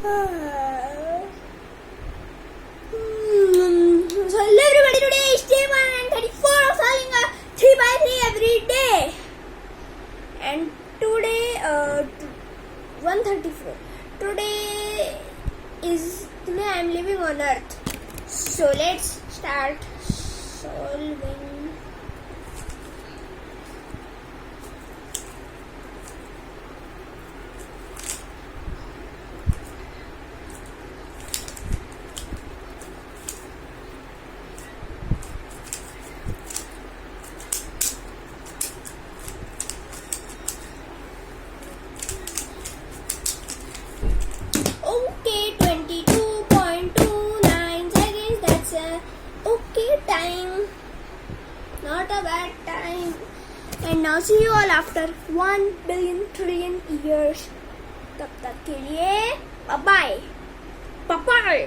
So hello everybody, today is day 134 of solving a 3x3 every day. And today 134. Today I am living on earth. So let's start solving. Okay, 22.29 seconds. That's a okay time. Not a bad time. And now see you all after 1 billion trillion years. तब तक के लिए bye bye. Bye bye.